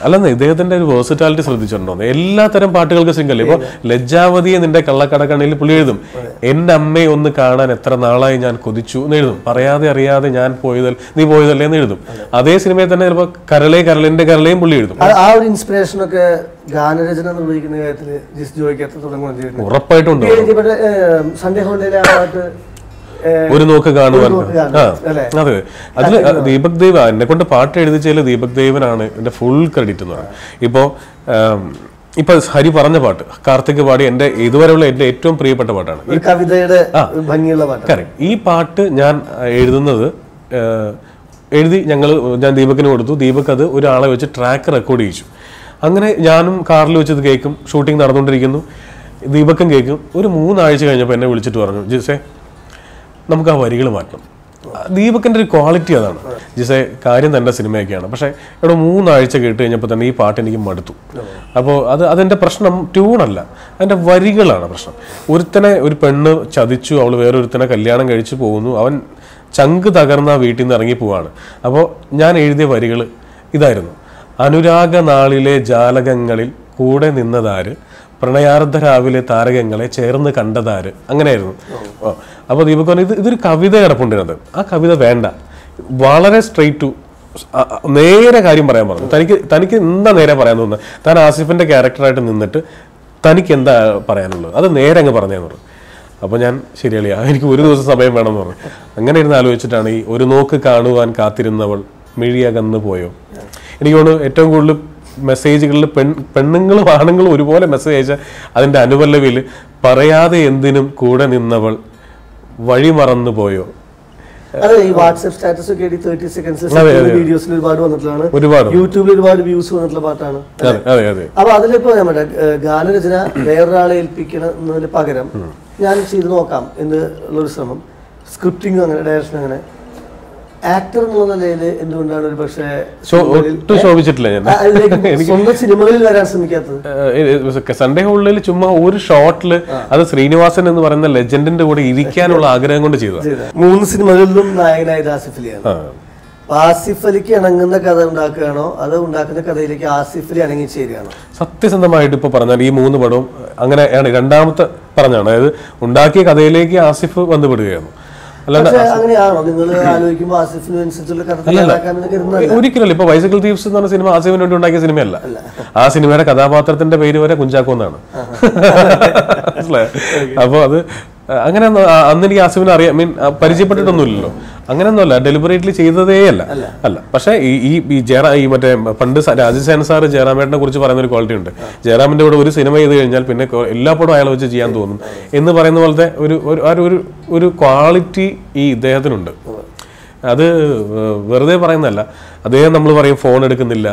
അല്ലെന്ന് ഇദ്ദേഹത്തിന്റെ ഒരു വേഴ്സിറ്റാലിറ്റി ശ്രദ്ധിച്ചിട്ടുണ്ടോ? എല്ലാ തരം പാട്ടുകൾക്ക് സിംഗല്ലേ. ഇപ്പോൾ ലജ്ജാവതിയെ നിന്റെ കള്ളക്കടക്കണ്ണിൽ പുള്ളി എഴുതും, എൻ്റെ അമ്മയെ ഒന്ന് കാണാൻ എത്ര നാളായി ഞാൻ കൊതിച്ചു എന്ന് എഴുതും. പറയാതെ അറിയാതെ ഞാൻ നീ പോയതല്ലേ എന്ന് എഴുതും. അതേ സിനിമയിൽ തന്നെ ചിലപ്പോൾ കരളിന്റെ കരളയും പുള്ളി എഴുതും. ആ ഒരു ഇൻസ്പിറേഷൻ ഒക്കെ ഗാനരചന നിർവഹിക്കുന്ന കാര്യത്തിൽ ജിസ് ജോയ്ക്ക് തുടങ്ങുന്നു. ഉറപ്പായിട്ടുണ്ട്. സൺഡേ ഹോളിഡേയിലെ ആ പാട്ട് ഒരു നോക്ക് കാണുവാൻ. അതെ, അതിൽ ദീപക് ദേവ് എന്നെ കൊണ്ട് പാട്ട് എഴുതിച്ചതിൽ ദീപക് ദേവനാണ് എൻ്റെ ഫുൾ ക്രെഡിറ്റ് എന്ന് പറയുന്നത്. ഇപ്പൊ ഹരി പറഞ്ഞ പാട്ട് കാർത്തിക് പാടി എൻ്റെ ഇതുവരെയുള്ള എൻ്റെ ഏറ്റവും പ്രിയപ്പെട്ട പാട്ടാണ്. കവിതയുടെ ഭംഗിയുള്ള പാട്ട്. ഈ പാട്ട് ഞാൻ ഞാൻ ദീപകിന് കൊടുത്തു. ദീപക് അത് ഒരാളെ വെച്ച് ട്രാക്ക് റെക്കോർഡ് ചെയ്യിച്ചു. അങ്ങനെ ഞാനും കാറിൽ വെച്ചത് കേൾക്കും, ഷൂട്ടിംഗ് നടന്നുകൊണ്ടിരിക്കുന്നു, ദീപക്കും കേൾക്കും. ഒരു 3 ആഴ്ച കഴിഞ്ഞപ്പോൾ എന്നെ വിളിച്ചിട്ട് പറഞ്ഞു, ജിസേ നമുക്ക് ആ വരികൾ മാറ്റണം. ദീപകിൻ്റെ ഒരു ക്വാളിറ്റി അതാണ്. ജിസേ കാര്യം തന്നെ സിനിമയൊക്കെയാണ്, പക്ഷേ ഇവിടെ 3 ആഴ്ച കേട്ട് കഴിഞ്ഞപ്പോൾ തന്നെ ഈ പാട്ട് എനിക്ക് മടുത്തു. അപ്പോൾ അതെൻ്റെ പ്രശ്നം ട്യൂണല്ല, അതിൻ്റെ വരികളാണ് പ്രശ്നം. ഒരു പെണ്ണ് ചതിച്ചു, അവൾ വേറൊരുത്തനെ കല്യാണം കഴിച്ചു പോകുന്നു, അവൻ ചങ്ക് തകർന്ന വീട്ടിൽ നിന്ന് ഇറങ്ങി പോവാണ്. അപ്പോൾ ഞാൻ എഴുതിയ വരികൾ ഇതായിരുന്നു: അനുരാഗ നാളിലെ ജാലകങ്ങളിൽ കൂടെ നിന്നതാര്, പ്രണയാർദ്ധ രാവിലെ താരകങ്ങളെ ചേർന്ന് കണ്ടതാര്, അങ്ങനെയായിരുന്നു. അപ്പോൾ ദീപക് പറഞ്ഞു ഇതൊരു കവിത കിടപ്പുണ്ടിരുന്നത്, ആ കവിത വേണ്ട, വളരെ സ്ട്രെയിറ്റ് ടു നേരെ കാര്യം പറയാൻ പറഞ്ഞു. തനിക്ക് എന്താ നേരെ പറയാൻ തോന്നുന്നത്, താൻ ആസിഫിൻ്റെ ക്യാരക്ടറായിട്ട് നിന്നിട്ട് തനിക്ക് എന്താ പറയാനുള്ളത് അത് നേരെ അങ്ങ് പറഞ്ഞതെന്ന് പറഞ്ഞു. അപ്പോൾ ഞാൻ ശരിയല്ല, എനിക്ക് ഒരു ദിവസം സമയം വേണമെന്ന് പറഞ്ഞു. അങ്ങനെ ഇരുന്ന് ആലോചിച്ചിട്ടാണ് ഈ ഒരു നോക്ക് കാണുവാൻ കാത്തിരുന്നവൾ മിഴിയകന്ന് പോയോ. എനിക്ക് തോന്നുന്നു ഏറ്റവും കൂടുതൽ മെസ്സേജുകളിൽ പെണ്ണുങ്ങളും ആണുങ്ങളും ഒരുപോലെ മെസ്സേജ് അയച്ച അതിൻ്റെ അനുപല്ലവിയിൽ പറയാതെ എന്തിനും കൂടെ നിന്നവൾ വഴി മറന്നു പോയോ. അതെ, ഈ വാട്സ്ആപ്പ് സ്റ്റാറ്റസ് ഒക്കെ 30 സെക്കൻഡ്സ് വീഡിയോസിൽ ഒരുപാട് വന്നിട്ടുള്ളതാണ്, യൂട്യൂബിൽ ഒരുപാട് വ്യൂസ് വന്നിട്ടുള്ള പാട്ടാണ്. അപ്പൊ അതിലിപ്പോ നമ്മുടെ ഗാനരചന വേറൊരാളെ ഏൽപ്പിക്കുന്നതിന് പകരം ഞാൻ ചെയ്ത് നോക്കാം എന്നുള്ളൊരു ശ്രമം, സ്ക്രിപ്റ്റിംഗ് അങ്ങനെ, ഡയറക്ഷൻ അങ്ങനെ, ആക്ടർ എന്നുള്ള നിലയിൽ എന്തുകൊണ്ടാണ് ഒരു പക്ഷേ സ്വന്തം സിനിമകളിൽ വരാൻ ശ്രമിക്കാത്തത്? സൺഡേ ഹോളിൽ ചുമ്മാ ഒരു ഷോട്ടില് അത് ശ്രീനിവാസൻ എന്ന് പറയുന്ന ലെജൻഡിന്റെ കൂടെ ഇരിക്കാനുള്ള ആഗ്രഹം കൊണ്ട് ചെയ്തത്. 3 സിനിമകളിലും നായകനായത് ആസിഫ് അലിയാണ്. ആസിഫ് അലിക്ക് ഇണങ്ങുന്ന കഥ ഉണ്ടാക്കുകയാണോ അത് ഉണ്ടാക്കുന്ന കഥയിലേക്ക് ആസിഫ് അലി ഇണങ്ങി ചേരുകയാണോ? സത്യസന്ധമായിട്ട് ഇപ്പൊ പറഞ്ഞാൽ ഈ 3 പടവും അങ്ങനെയാണ്. രണ്ടാമത്തെ പറഞ്ഞാണ്, അതായത് ഉണ്ടാക്കിയ കഥയിലേക്ക് ആസിഫ് വന്നുപെടുകയാണ്. ഒരിക്കലല്ല. ഇപ്പൊ ബൈസിക്കിൾ തീവ്സ് എന്ന് പറഞ്ഞ സിനിമ ആസിഫിന് വേണ്ടി ഉണ്ടാക്കിയ സിനിമയല്ല. ആ സിനിമയുടെ കഥാപാത്രത്തിന്റെ പേര് വരെ കുഞ്ചാക്കോ എന്നാണ്. അപ്പൊ അത് അങ്ങനെ അന്ന് എനിക്ക് ആസിഫിനെ അറിയാം, പരിചയപ്പെട്ടിട്ടൊന്നുമില്ലല്ലോ, അങ്ങനെയൊന്നുമല്ല, ഡെലിബറേറ്റ്ലി ചെയ്തതേ അല്ല. പക്ഷെ ഈ മറ്റേ പണ്ട് രാജസേന സാറ് ജയറാമേട്ടനെ കുറിച്ച് പറയുന്ന ഒരു ക്വാളിറ്റി ഉണ്ട്. ജയറാമിന്റെ കൂടെ ഒരു സിനിമ ചെയ്ത് കഴിഞ്ഞാൽ പിന്നെ എല്ലാ പടവും അയാളെ വെച്ച് ചെയ്യാൻ തോന്നും എന്ന് പറയുന്ന പോലത്തെ ഒരു ക്വാളിറ്റി ഈ ഇദ്ദേഹത്തിനുണ്ട്. അത് വെറുതെ പറയുന്നതല്ല. അദ്ദേഹം നമ്മൾ പറയും ഫോൺ എടുക്കുന്നില്ല,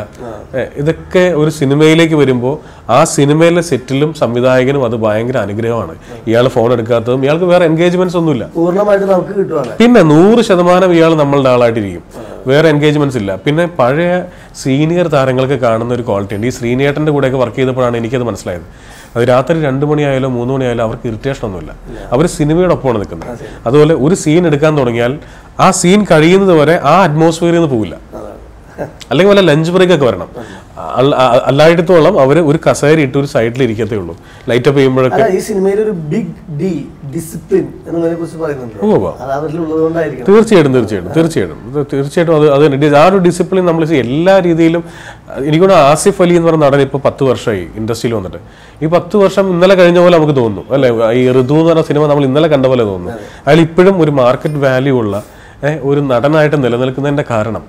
ഇതൊക്കെ ഒരു സിനിമയിലേക്ക് വരുമ്പോൾ ആ സിനിമയിലെ സെറ്റിലും സംവിധായകനും അത് ഭയങ്കര അനുഗ്രഹമാണ്. ഇയാൾ ഫോൺ എടുക്കാത്തതും, ഇയാൾക്ക് വേറെ എൻഗേജ്മെന്റ്സ് ഒന്നുമില്ല, പിന്നെ 100% ഇയാൾ നമ്മളുടെ ആളായിട്ടിരിക്കും, വേറെ എൻഗേജ്മെന്റ്സ് ഇല്ല. പിന്നെ പഴയ സീനിയർ താരങ്ങൾക്ക് കാണുന്ന ഒരു ക്വാളിറ്റി ഉണ്ട്. ഈ ശ്രീനേട്ടൻ്റെ കൂടെയൊക്കെ വർക്ക് ചെയ്തപ്പോഴാണ് എനിക്കത് മനസ്സിലായത്. അത് രാത്രി 2 മണിയായാലോ 3 മണിയായാലും അവർക്ക് ഇറിറ്റേഷൻ ഒന്നുമില്ല, അവർ സിനിമയുടെ ഒപ്പമാണ് നിൽക്കുന്നത്. അതുപോലെ ഒരു സീൻ എടുക്കാൻ തുടങ്ങിയാൽ ആ സീൻ കഴിയുന്നത് വരെ ആ അറ്റ്മോസ്ഫിയറിൽ നിന്ന് പോകില്ല. അല്ലെങ്കിൽ വല്ല ലഞ്ച് ബ്രേക്ക് ഒക്കെ വരണം. എല്ലായിടത്തോളം അവർ ഒരു കസേര ഇട്ട് ഒരു സൈഡിൽ ഇരിക്കത്തേ ഉള്ളൂ, ലൈറ്റ് അപ്പ് ചെയ്യുമ്പോഴൊക്കെ. ഈ സിനിമയിൽ ഒരു ബിഗ് ഡി ഡിസിപ്ലിൻ എന്നതിനെ കുറിച്ച് പറയുന്നുണ്ട്. തീർച്ചയായിട്ടും അത് ആ ഒരു ഡിസിപ്ലിൻ നമ്മൾ എല്ലാ രീതിയിലും. എനിക്കൊന്ന് ആസിഫ് അലി എന്ന് പറഞ്ഞ നടൻ ഇപ്പോൾ 10 വർഷമായി ഇൻഡസ്ട്രിയിൽ വന്നിട്ട്. ഈ 10 വർഷം ഇന്നലെ കഴിഞ്ഞ പോലെ നമുക്ക് തോന്നുന്നു അല്ലെ. ഈ ഋതു എന്ന് പറഞ്ഞ സിനിമ നമ്മൾ ഇന്നലെ കണ്ട പോലെ തോന്നുന്നു. അയാൾ ഇപ്പോഴും ഒരു മാർക്കറ്റ് വാല്യൂ ഉള്ള ഒരു നടനായിട്ട് നിലനിൽക്കുന്നതിന്റെ കാരണം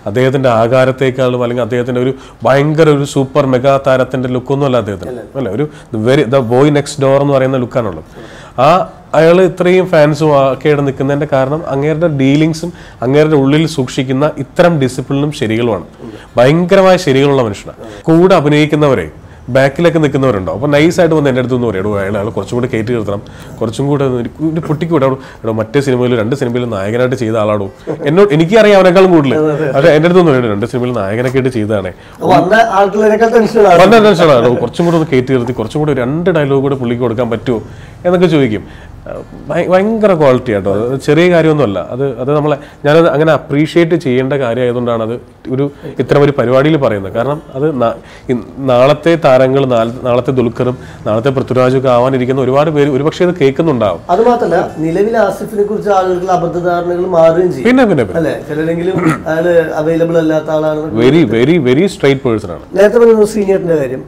അദ്ദേഹത്തിന്റെ ആകാരത്തേക്കാളും അല്ലെങ്കിൽ അദ്ദേഹത്തിന്റെ ഒരു ഭയങ്കര ഒരു സൂപ്പർ മെഗാ താരത്തിന്റെ ലുക്കൊന്നും അല്ല അദ്ദേഹത്തിന് അല്ലെ. ഒരു ദ ബോയ് നെക്സ്റ്റ് ഡോർ എന്ന് പറയുന്ന ലുക്കാണുള്ളത്. അയാൾ ഇത്രയും ഫാൻസും ഒക്കെയായിട്ട് നിൽക്കുന്നതിന്റെ കാരണം അങ്ങേരുടെ ഡീലിങ്സും അങ്ങേരുടെ ഉള്ളിൽ സൂക്ഷിക്കുന്ന ഇത്തരം ഡിസിപ്ലിനും ശരികളുമാണ്. ഭയങ്കരമായ ശരികളുള്ള മനുഷ്യനാണ്. കൂടെ അഭിനയിക്കുന്നവരെ ബാക്കിലൊക്കെ നിൽക്കുന്നവരുണ്ടോ, അപ്പോൾ നൈസായിട്ട് വന്ന് എൻ്റെ അടുത്തൊന്നും പറയും, അയാൾ കുറച്ചും കൂടെ കയറ്റി നിർത്തണം, കുറച്ചും കൂടെ പൊട്ടിക്ക് വിടാടോ, എടോ മറ്റേ സിനിമയിൽ 2 സിനിമയിൽ നായകനായിട്ട് ചെയ്ത ആളാടോ, എനിക്കറിയാം അവനേക്കാളും കൂടുതൽ. പക്ഷേ എൻ്റെ അടുത്തൊന്നും പറയും 2 സിനിമയിൽ നായകനൊക്കെ ആയിട്ട് ചെയ്തതാണേ, വളരെ ടെൻഷനാണ്, കുറച്ചും കൂടെ ഒന്ന് കയറ്റി നിർത്തി കുറച്ചും കൂടെ 2 ഡയലോഗ് കൂടെ പുള്ളിക്ക് കൊടുക്കാൻ പറ്റുമോ എന്നൊക്കെ ചോദിക്കും. ഭയങ്കര ക്വാളിറ്റി ആട്ടോ. അത് ചെറിയ കാര്യമൊന്നുമല്ല. അത് നമ്മളെ ഞാനത് അങ്ങനെ അപ്രീഷിയേറ്റ് ചെയ്യേണ്ട കാര്യമായതുകൊണ്ടാണ് അത് ഇത്തരം ഒരു പരിപാടിയിൽ പറയുന്നത്. കാരണം അത് നാളത്തെ താരങ്ങൾ, നാളത്തെ ദുൽഖറും നാളത്തെ പൃഥ്വിരാജും ഒക്കെ ആവാനിരിക്കുന്ന ഒരുപാട് പേര് ഒരുപക്ഷെ ഇത് കേൾക്കുന്നുണ്ടാവും. അത് മാത്രമല്ല, നിലവിൽ ആസിഫിനെ കുറിച്ച് ആളുകൾ അബദ്ധധാരണകൾ മാറുകയും ചെയ്യും. പിന്നെ ചിലരെങ്കിലും അയാള് അവൈലബിൾ അല്ലാത്ത ആളാണ്. Very very very straight person ആണ്. നേരത്തെ പറഞ്ഞ സീനിയറിന്റെ കാര്യം,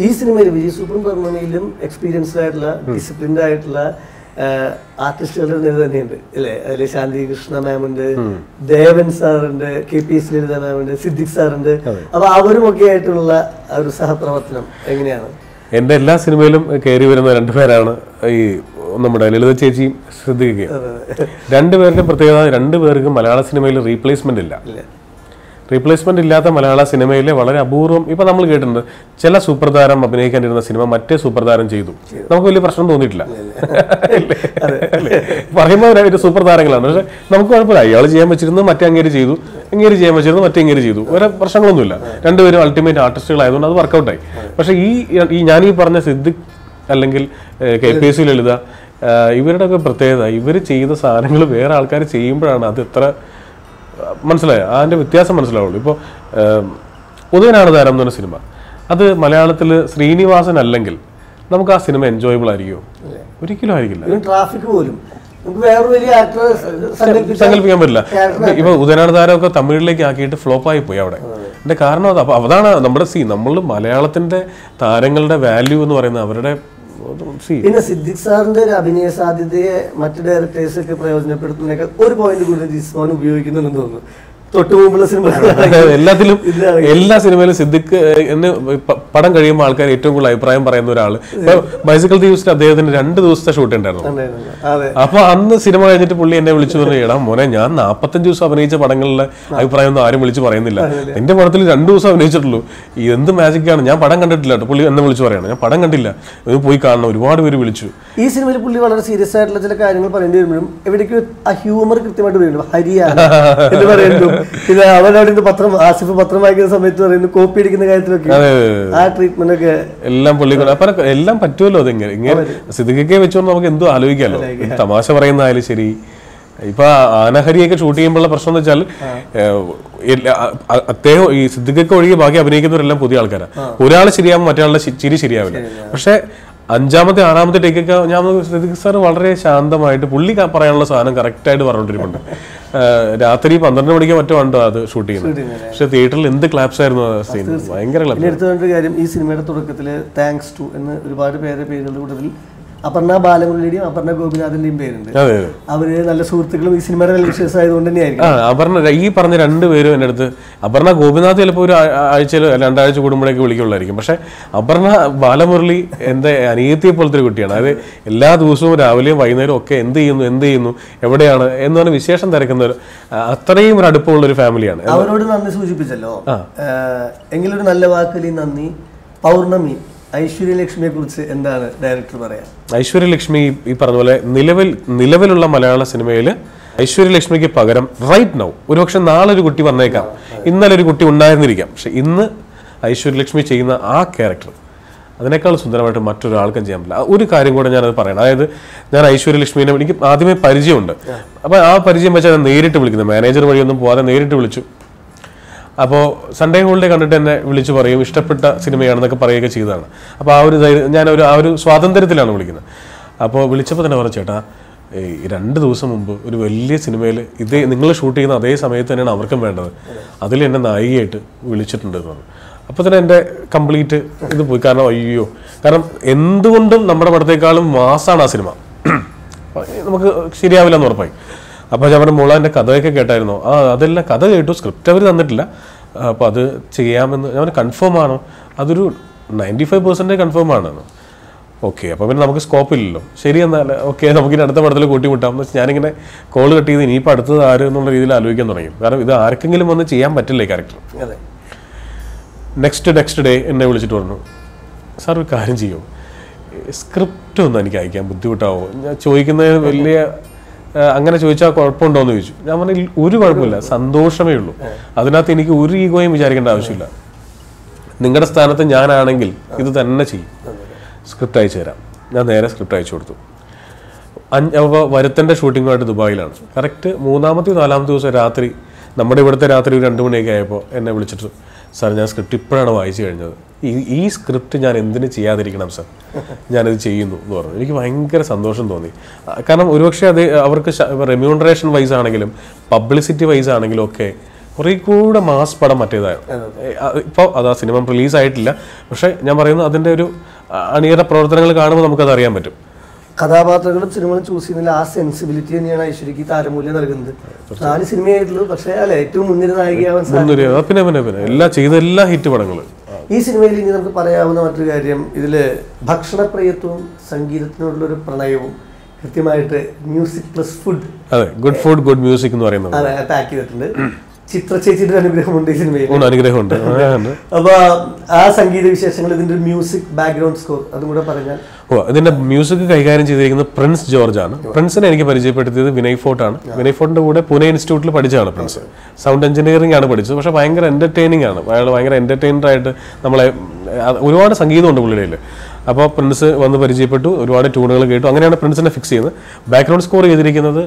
ഈ സിനിമയിൽ വിജയ് സൂപ്പറും പറഞ്ഞയിലും എക്സ്പീരിയൻസ്ഡ് ആയിട്ടുള്ള ഡിസിപ്ലിൻഡ് ആയിട്ടുള്ള ആർട്ടിസ്റ്റുകളുടെ നില തന്നെയുണ്ട് അല്ലേ. അതിൽ ശാന്തി കൃഷ്ണ മാമുണ്ട്, ദേവൻ സാറുണ്ട്, KPS ലളിത മാമുണ്ട്, സിദ്ദിഖ് സാറുണ്ട്. അപ്പൊ അവരുമൊക്കെ ആയിട്ടുള്ള ഒരു സഹപ്രവർത്തനം എങ്ങനെയാണ്? എൻ്റെ എല്ലാ സിനിമയിലും കയറി വരുന്ന 2 പേരാണ് ഈ നമ്മുടെ ലളിത ചേച്ചിയും സിദ്ദിഖും. 2 പേരുടെ പ്രത്യേകത, 2 പേർക്കും മലയാള സിനിമയിൽ റീപ്ലേസ്മെന്റ് ഇല്ല. റീപ്ലേസ്മെന്റ് ഇല്ലാത്ത മലയാള സിനിമയിലെ വളരെ അപൂർവം. ഇപ്പൊ നമ്മൾ കേട്ടിട്ടുണ്ട് ചില സൂപ്പർ താരം അഭിനയിക്കാനിരുന്ന സിനിമ മറ്റേ സൂപ്പർ താരം ചെയ്തു, നമുക്ക് വലിയ പ്രശ്നം തോന്നിയിട്ടില്ല. പറയുമ്പോൾ ഒരു സൂപ്പർ താരങ്ങളാണ്, പക്ഷെ നമുക്ക് കുഴപ്പമില്ല. അയാൾ ചെയ്യാൻ വെച്ചിരുന്നത് മറ്റേ അങ്ങേര് ചെയ്തു, ഇങ്ങേര് ചെയ്യാൻ വെച്ചിരുന്നത് മറ്റേ ഇങ്ങേര് ചെയ്തു, വേറെ പ്രശ്നങ്ങളൊന്നുമില്ല. 2 പേരും അൾട്ടിമേറ്റ് ആർട്ടിസ്റ്റുകളായതുകൊണ്ട് അത് വർക്കൗട്ടായി. പക്ഷെ ഞാനീ പറഞ്ഞ സിദ്ദിഖ് അല്ലെങ്കിൽ KPS ലളിത, ഇവരുടെ ഒക്കെ പ്രത്യേകത, ഇവർ ചെയ്ത സാധനങ്ങൾ വേറെ ആൾക്കാർ ചെയ്യുമ്പോഴാണ് അത് എത്ര മനസ്സിലായോ, അതിൻ്റെ വ്യത്യാസം മനസ്സിലാവുള്ളൂ. ഇപ്പോൾ ഉദയനാണ് താരം എന്ന് പറഞ്ഞ സിനിമ, അത് മലയാളത്തിൽ ശ്രീനിവാസൻ അല്ലെങ്കിൽ നമുക്ക് ആ സിനിമ എൻജോയബിൾ ആയിരിക്കുമോ? ഒരിക്കലും ആയിരിക്കില്ല. ട്രാഫിക് പോലും സങ്കല്പിക്കാൻ പറ്റില്ല. ഇപ്പൊ ഉദയനാണ് താരമൊക്കെ തമിഴിലേക്ക് ആക്കിയിട്ട് ഫ്ലോപ്പായി പോയി അവിടെ. അതിന്റെ കാരണം അതാണ് നമ്മുടെ നമ്മൾ മലയാളത്തിന്റെ താരങ്ങളുടെ വാല്യൂ എന്ന് പറയുന്നത് അവരുടെ. പിന്നെ സിദ്ദിഖ് സാറിന്റെ ഒരു അഭിനയ സാധ്യതയെ മറ്റു ഡയറക്ടേഴ്സ് ഒക്കെ പ്രയോജനപ്പെടുത്തുന്നതിനേക്കാൾ ഒരു പോയിന്റ് കൂടി ജിസ്മോൻ ഉപയോഗിക്കുന്നുണ്ടെന്ന് തോന്നുന്നു. എല്ലാത്തിലും എല്ലാ സിനിമയിലും സിദ്ദിഖ് എന്ന് പടം കഴിയുമ്പോൾ ആൾക്കാർ ഏറ്റവും കൂടുതൽ അഭിപ്രായം പറയുന്ന ഒരാള്. ബൈസിക്കിൾ തീവ്സിൽ അദ്ദേഹത്തിന് 2 ദിവസത്തെ ഷൂട്ട് ഉണ്ടായിരുന്നു. അപ്പൊ അന്ന് സിനിമ കഴിഞ്ഞിട്ട് പുള്ളി എന്നെ വിളിച്ചു പറഞ്ഞു, എടാ മോനെ, ഞാൻ 45 ദിവസം അഭിനയിച്ച പടങ്ങളിലെ അഭിപ്രായം ഒന്നും ആരും വിളിച്ച് പറയുന്നില്ല, എന്റെ പടത്തിൽ 2 ദിവസം അഭിനയിച്ചിട്ടുള്ളൂ, എന്ത് മാജിക്കാണ്, ഞാൻ പടം കണ്ടിട്ടില്ല കേട്ടോ. പുള്ളി എന്നെ വിളിച്ച് പറയണം, ഞാൻ പടം കണ്ടില്ല, പോയി കാണണം, ഒരുപാട് പേര് വിളിച്ചു. ഈ സിനിമയിൽ പുള്ളി വളരെ സീരിയസ് ആയിട്ടുള്ള ചില കാര്യങ്ങൾ പറയേണ്ടി വരുമ്പോഴും എവിടേക്കും ആ ഹ്യൂമർ കൃത്യമായിട്ട് പറയുന്നു. ഹരിയാണ് എന്ന് പറയുന്നു. പിന്നെ അവനവിടെ പത്രം, ആസിഫ് പത്രം വായിക്കുന്ന സമയത്ത് പറയുന്നു കോപ്പി അടിക്കുന്ന കാര്യത്തിലൊക്കെ ആ ട്രീറ്റ്മെന്റ് ഒക്കെ എല്ലാം പുള്ളി എല്ലാം പറ്റുമല്ലോ. അതെങ്ങനെ ഇങ്ങനെ സിദ്ദിഖൊക്കെ വെച്ചോണ്ട് നമുക്ക് എന്തോ ആലോചിക്കാമല്ലോ. തമാശ പറയുന്നതായാലും ശരി. ഇപ്പൊ ആനഹരിയൊക്കെ ഷൂട്ട് ചെയ്യുമ്പോഴുള്ള പ്രശ്നം എന്ന് വെച്ചാൽ അദ്ദേഹം ഈ സിദ്ദിഖൊക്കെ ഒഴികെ ബാക്കി അഭിനയിക്കുന്നവരെല്ലാം പുതിയ ആൾക്കാരാണ്. ഒരാൾ ശരിയാകുമ്പോൾ മറ്റൊരാളുടെ ചിരി ശരിയാവില്ല. പക്ഷെ 5ാമത്തെ 6ാമത്തെ ടേക്കൊക്കെ ഞാൻ സിദ്ദിഖ് സാർ വളരെ ശാന്തമായിട്ട് പുള്ളി പറയാനുള്ള സാധനം കറക്റ്റായിട്ട് പറഞ്ഞോണ്ടിരിക്കുന്നുണ്ട്. രാത്രി 12 മണിക്ക് മറ്റോ ഉണ്ടോ അത് ഷൂട്ട് ചെയ്യുന്നത്. പക്ഷെ തിയേറ്ററിൽ എന്ത് ക്ലാപ്സ് ആയിരുന്നു ആ സീൻ, ഭയങ്കര ക്ലാപ്സ്. എടുത്ത കാര്യം, ഈ സിനിമയുടെ തുടക്കത്തില് താങ്ക്സ് ടു എന്ന് ഒരുപാട് പേരുടെ കൂട്ടത്തിൽ അപർണ ബാലമുരളിയുടെയും അപർണ ഗോപിനാഥിന്റെയും പേരുണ്ട്. അവര് നല്ല സുഹൃത്തുക്കളും ഈ സിനിമയുടെ വെൽവിഷേഴ്സ് ആയതുകൊണ്ട് തന്നെയായിരിക്കും. അപർണ ഈ പറഞ്ഞ 2 പേരും എൻ്റെ അടുത്ത്, അപർണ ഗോപിനാഥ് ചിലപ്പോൾ ഒരു ആഴ്ചയിൽ 2 ആഴ്ച കൂടുമ്പോഴേക്ക് വിളിക്കുള്ളായിരിക്കും. പക്ഷെ അപർണ ബാലമുരളി എൻ്റെ അനിയത്തിയെ പോലത്തെ ഒരു കുട്ടിയാണ്. അത് എല്ലാ ദിവസവും രാവിലെയും വൈകുന്നേരവും ഒക്കെ എന്ത് ചെയ്യുന്നു എവിടെയാണ് എന്ന് പറഞ്ഞ വിശേഷം തിരക്കുന്ന അത്രയും ഒരു അടുപ്പമുള്ള ഒരു ഫാമിലിയാണ്. അവരോട് നന്ദി സൂചിപ്പിച്ചല്ലോ, എങ്കിലൊരു നല്ല വാക്കിൽ നന്ദി. പൗർണമി ഐശ്വര്യലക്ഷ്മിയെ കുറിച്ച് എന്താണ് ഡയറക്ടർ പറയാ? ഐശ്വര്യലക്ഷ്മി ഈ പറഞ്ഞ പോലെ നിലവിലുള്ള മലയാള സിനിമയിൽ ഐശ്വര്യലക്ഷ്മിക്ക് പകരം റൈറ്റ് നൗ, ഒരുപക്ഷെ നാളെ ഒരു കുട്ടി വന്നേക്കാം, ഇന്നലെ ഒരു കുട്ടി ഉണ്ടായിരുന്നിരിക്കാം, പക്ഷെ ഇന്ന് ഐശ്വര്യലക്ഷ്മി ചെയ്യുന്ന ആ ക്യാരക്ടർ അതിനേക്കാൾ സുന്ദരമായിട്ട് മറ്റൊരാൾക്കും ചെയ്യാൻ പറ്റില്ല. ഒരു കാര്യം കൂടെ ഞാനത് പറയണം. അതായത് ഞാൻ ഐശ്വര്യലക്ഷ്മിനെ എനിക്ക് ആദ്യമേ പരിചയമുണ്ട്. അപ്പം ആ പരിചയം വെച്ചാൽ ഞാൻ നേരിട്ട് വിളിക്കുന്നത്, മാനേജർ വഴിയൊന്നും പോകാതെ നേരിട്ട് വിളിച്ചു. അപ്പോൾ സൺഡേ ഹോളിഡേ കണ്ടിട്ട് എന്നെ വിളിച്ച് പറയും ഇഷ്ടപ്പെട്ട സിനിമയാണെന്നൊക്കെ പറയുകയൊക്കെ ചെയ്തതാണ്. അപ്പോൾ ആ ഒരു ആ ഒരു സ്വാതന്ത്ര്യത്തിലാണ് വിളിക്കുന്നത്. അപ്പോൾ വിളിച്ചപ്പോൾ തന്നെ പറഞ്ഞു, ചേട്ടാ 2 ദിവസം മുമ്പ് ഒരു വലിയ സിനിമയിൽ ഇതേ നിങ്ങൾ ഷൂട്ട് ചെയ്യുന്ന അതേ സമയത്ത് തന്നെയാണ് അവർക്കും വേണ്ടത്, അതിൽ എന്നെ നായികയായിട്ട് വിളിച്ചിട്ടുണ്ട് എന്ന് പറഞ്ഞു. അപ്പോൾ തന്നെ എൻ്റെ കംപ്ലീറ്റ് ഇത് പോയി. കാരണം എന്തുകൊണ്ടും നമ്മുടെ പടത്തേക്കാളും മാസാണ് ആ സിനിമ, നമുക്ക് ശരിയാവില്ല എന്ന് ഉറപ്പായി. അപ്പോൾ ഞാൻ പറഞ്ഞു, മോളെ എൻ്റെ കഥയൊക്കെ കേട്ടായിരുന്നോ? അതെല്ലാം കഥ കേട്ടു, സ്ക്രിപ്റ്റ് അവർ തന്നിട്ടില്ല, അപ്പോൾ അത് ചെയ്യാമെന്ന്. ഞാൻ കൺഫേം ആണോ? അതൊരു 95% കൺഫേം ആണെന്ന്. ഓക്കെ, അപ്പോൾ പിന്നെ നമുക്ക് സ്കോപ്പ് ഇല്ലല്ലോ. ശരി എന്നാൽ ഓക്കെ, നമുക്കിനി അടുത്ത പടത്തിൽ കൂട്ടിമുട്ടാം എന്ന് വെച്ചാൽ ഞാനിങ്ങനെ കോൾ കട്ട് ചെയ്ത് ഇനിയിപ്പോൾ അടുത്തത് ആര് എന്നുള്ള രീതിയിൽ ആലോചിക്കാൻ തുടങ്ങി. കാരണം ഇത് ആർക്കെങ്കിലും വന്ന് ചെയ്യാൻ പറ്റില്ലേ ക്യാരക്ടർ. നെക്സ്റ്റ് ഡേ എന്നെ വിളിച്ചിട്ട് പറഞ്ഞു, സാർ ഒരു കാര്യം ചെയ്യും, സ്ക്രിപ്റ്റ് ഒന്നും എനിക്ക് അയക്കാൻ ബുദ്ധിമുട്ടാവോ? ഞാൻ ചോദിക്കുന്നത് വലിയ അങ്ങനെ ചോദിച്ചാൽ കുഴപ്പമുണ്ടോ എന്ന് ചോദിച്ചു. ഞാൻ പറഞ്ഞു ഒരു കുഴപ്പമില്ല, സന്തോഷമേ ഉള്ളൂ, അതിനകത്ത് എനിക്ക് ഒരു ഈഗോയും വിചാരിക്കേണ്ട ആവശ്യമില്ല. നിങ്ങളുടെ സ്ഥാനത്ത് ഞാനാണെങ്കിൽ ഇത് തന്നെ ചെയ്യും, സ്ക്രിപ്റ്റ് അയച്ചു തരാം. ഞാൻ നേരെ സ്ക്രിപ്റ്റ് അയച്ചു കൊടുത്തു. അപ്പോൾ വരുത്തൻ്റെ ഷൂട്ടിങ്ങുമായിട്ട് ദുബായിലാണ്. കറക്റ്റ് 3-ാമത്തെ 4-ാമത്തെ ദിവസം രാത്രി, നമ്മുടെ ഇവിടുത്തെ രാത്രി ഒരു 2 മണിയൊക്കെ ആയപ്പോൾ എന്നെ വിളിച്ചിട്ട്, സാർ ഞാൻ സ്ക്രിപ്റ്റ് ഇപ്പോഴാണ് വായിച്ചു കഴിഞ്ഞത്, ഈ സ്ക്രിപ്റ്റ് ഞാൻ എന്തിനു ചെയ്യാതിരിക്കണം സാർ, ഞാനത് ചെയ്യുന്നു എന്ന് പറഞ്ഞു. എനിക്ക് ഭയങ്കര സന്തോഷം തോന്നി. കാരണം ഒരുപക്ഷെ അത് അവർക്ക് റെമ്യൂണറേഷൻ വൈസ് ആണെങ്കിലും പബ്ലിസിറ്റി വൈസ് ആണെങ്കിലും ഒക്കെ കുറേ കൂടെ മാസ് പടം മറ്റേതാണ്. ഇപ്പോൾ അത് ആ സിനിമ റിലീസായിട്ടില്ല, പക്ഷേ ഞാൻ പറയുന്നത് അതിൻ്റെ ഒരു അണിയറ പ്രവർത്തനങ്ങൾ കാണുമ്പോൾ നമുക്കത് അറിയാൻ പറ്റും. കഥാപാത്രങ്ങളും സിനിമകളും ചൂസ് ചെയ്യുന്നില്ല, ആ സെൻസിബിലിറ്റി തന്നെയാണ് ഐശ്വര്യക്ക് താരമൂല്യം നൽകുന്നത്. 4 സിനിമയായിട്ടുള്ളൂ, പക്ഷേ അല്ല ഏറ്റവും മുൻനിര നായികയാവാൻ പിന്നെ എല്ലാ ഹിറ്റ് പടങ്ങൾ. ഈ സിനിമയിൽ ഇനി നമുക്ക് പറയാവുന്ന മറ്റൊരു കാര്യം, ഇതില് ഭക്ഷണപ്രിയത്വവും സംഗീതത്തിനോടുള്ളൊരു പ്രണയവും കൃത്യമായിട്ട് മ്യൂസിക് പ്ലസ് ഫുഡ്, അതെ, ഗുഡ് ഫുഡ് ഗുഡ് മ്യൂസിക് എന്ന് പറയുന്നത് അറ്റാക്ക് ചെയ്തിട്ടുണ്ട്. ചിത്ര ചേച്ചിയുടെ അനുഗ്രഹമുണ്ട് ഈ സിനിമയിൽ. അനുഗ്രഹമുണ്ട്. അപ്പൊ ആ സംഗീത വിശേഷങ്ങൾ, ഇതിന്റെ മ്യൂസിക് ബാക്ക്ഗ്രൗണ്ട് സ്കോർ അതും കൂടെ പറഞ്ഞാൽ. ഇതിന്റെ മ്യൂസിക് കൈകാര്യം ചെയ്തിരിക്കുന്നത് പ്രിൻസ് ജോർജ് ആണ്. പ്രിൻസിനെ എനിക്ക് പരിചയപ്പെടുത്തിയത് വിനയ് ഫോർട്ട് ആണ്. വിനയ് ഫോർട്ടിന്റെ കൂടെ പൂനെ ഇൻസ്റ്റിറ്റ്യൂട്ടിൽ പഠിച്ചതാണ് പ്രിൻസ്. സൗണ്ട് എഞ്ചിനീയറിംഗ് ആണ് പഠിച്ചത്. പക്ഷെ ഭയങ്കര എന്റർടൈനിങ് ആണ്. അയാൾ ഭയങ്കര എന്റർടൈനർ ആയിട്ട് നമ്മളെ ഒരുപാട് സംഗീതമുണ്ട് പുള്ളിയുടെ. അപ്പോൾ പ്രിൻസ് വന്ന് പരിചയപ്പെട്ടു, ഒരുപാട് ട്യൂണുകൾ കേട്ടു. അങ്ങനെയാണ് പ്രിൻസിനെ ഫിക്സ് ചെയ്യുന്നത്. ബാക്ക്ഗ്രൗണ്ട് സ്കോർ ചെയ്തിരിക്കുന്നത്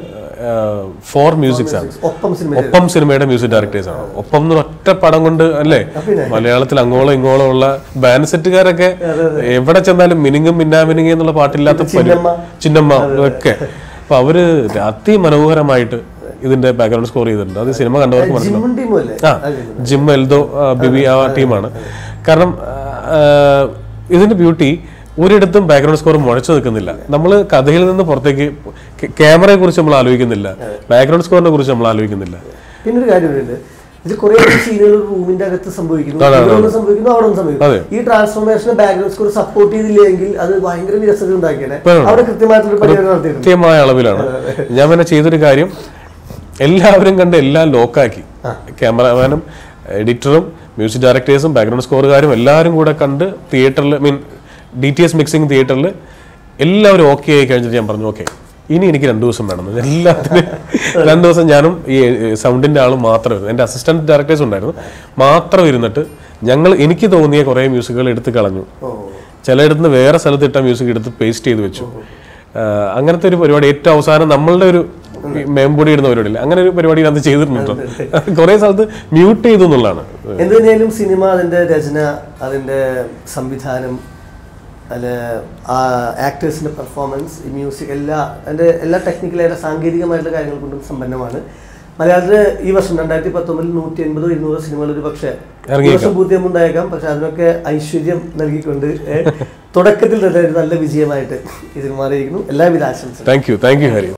4 മ്യൂസിക്സ് ആണ്. ഒപ്പം സിനിമയുടെ മ്യൂസിക് ഡയറക്ടേഴ്സ് ആണ്. ഒപ്പം ഒറ്റ പടം കൊണ്ട് അല്ലേ മലയാളത്തിൽ അങ്ങോളം ഇങ്ങോളം ഉള്ള ബാൻഡ് സെറ്റുകാരൊക്കെ എവിടെ ചെന്നാലും മിനിങ്ങും മിന്നാമിനിങ്ങും എന്നുള്ള പാട്ടില്ലാത്ത ചിന്നമ്മ ഒക്കെ. അപ്പൊ അവര് അതിമനോഹരമായിട്ട് ഇതിന്റെ ബാക്ക്ഗ്രൗണ്ട് സ്കോർ ചെയ്തിട്ടുണ്ട്. അത് സിനിമ കണ്ടവർക്ക് മനസ്സിലാവും. ജിം എൽദോ ബിബി ആ ടീമാണ്. കാരണം ഇതിന്റെ ബ്യൂട്ടി ഒരിടത്തും ബാക്ക്ഗ്രൗണ്ട് സ്കോർ മുഴച്ചു നിൽക്കുന്നില്ല. നമ്മൾ കഥയിൽ നിന്ന് പുറത്തേക്ക് ക്യാമറയെ കുറിച്ച് നമ്മൾ ആലോചിക്കുന്നില്ല, ബാക്ക്ഗ്രൗണ്ട് സ്കോറിനെ കുറിച്ച് നമ്മൾ ആലോചിക്കുന്നില്ല. പിന്നെ ഒരു കാര്യമുണ്ട്, ഇത് കുറെ സീനുകൾ റൂമിന്റെ അകത്ത് സംഭവിക്കുന്നു, അവിടെ സംഭവിക്കുന്നു. ഈ ട്രാൻസ്ഫോർമേഷൻ ബാക്ക്ഗ്രൗണ്ട് സ്കോർ സപ്പോർട്ട് ചെയ്തില്ലെങ്കിൽ അത് ഭയങ്കര വിരസത ഉണ്ടാക്കിയാണ്. അവിടെ കൃത്യമായ അളവിലാണ്. ഞാൻ പിന്നെ ചെയ്തൊരു കാര്യം, എല്ലാവരും കണ്ട് എല്ലാം ലോക്കാക്കി. ക്യാമറമാനും എഡിറ്ററും മ്യൂസിക് ഡയറക്ടേഴ്സും ബാക്ക്ഗ്രൗണ്ട് സ്കോറുകാരും എല്ലാവരും കൂടെ കണ്ട് തിയേറ്ററിൽ DTS മിക്സിംഗ് തിയേറ്ററിൽ എല്ലാവരും ഓക്കെ ആയി കഴിഞ്ഞിട്ട് ഞാൻ പറഞ്ഞു, ഓക്കെ ഇനി എനിക്ക് 2 ദിവസം വേണം. എല്ലാത്തിനും 2 ദിവസം ഞാനും ഈ സൗണ്ടിൻ്റെ ആളും മാത്രം, എൻ്റെ അസിസ്റ്റന്റ് ഡയറക്ടേഴ്സ് ഉണ്ടായിരുന്നു, മാത്രം ഇരുന്നിട്ട് എനിക്ക് തോന്നിയ കുറേ മ്യൂസിക്കുകൾ എടുത്ത് കളഞ്ഞു. ചിലയിടത്ത് നിന്ന് വേറെ സ്ഥലത്ത് ഇട്ട മ്യൂസിക് എടുത്ത് പേസ്റ്റ് ചെയ്ത് വെച്ചു. അങ്ങനത്തെ ഒരു പരിപാടി ഏറ്റവും അവസാനം നമ്മളുടെ ഒരു മേമ്പൊടി ഇടുന്ന പരിപാടിയില്ല, അങ്ങനെ ഒരു പരിപാടി അത് ചെയ്തിട്ടുണ്ട്. കുറെ സ്ഥലത്ത് മ്യൂട്ട് ചെയ്തു എന്നുള്ളതാണ്. എന്തുതന്നെയാലും സിനിമ, അതിന്റെ രചന, അതിന്റെ സംവിധാനം, അല്ലെ ആക്ടേഴ്സിന്റെ പെർഫോമൻസ്, ഈ മ്യൂസിക്, എല്ലാ ടെക്നിക്കലായിട്ട് സാങ്കേതികമായിട്ടുള്ള കാര്യങ്ങൾ കൊണ്ടും സമ്പന്നമാണ്. മലയാളത്തില് ഈ വർഷം 2019 180-200 സിനിമകൾ ഒരു പക്ഷേ പൂർത്തിയാകുമ്പോണ്ടായേക്കാം. പക്ഷെ അതിനൊക്കെ ഐശ്വര്യം നൽകിക്കൊണ്ട് തുടക്കത്തിൽ തന്നെ ഒരു നല്ല വിജയമായിട്ട് ഇത് മാറിയിരിക്കുന്നു. എല്ലാവിധ ആശംസകളും. Thank you Hari.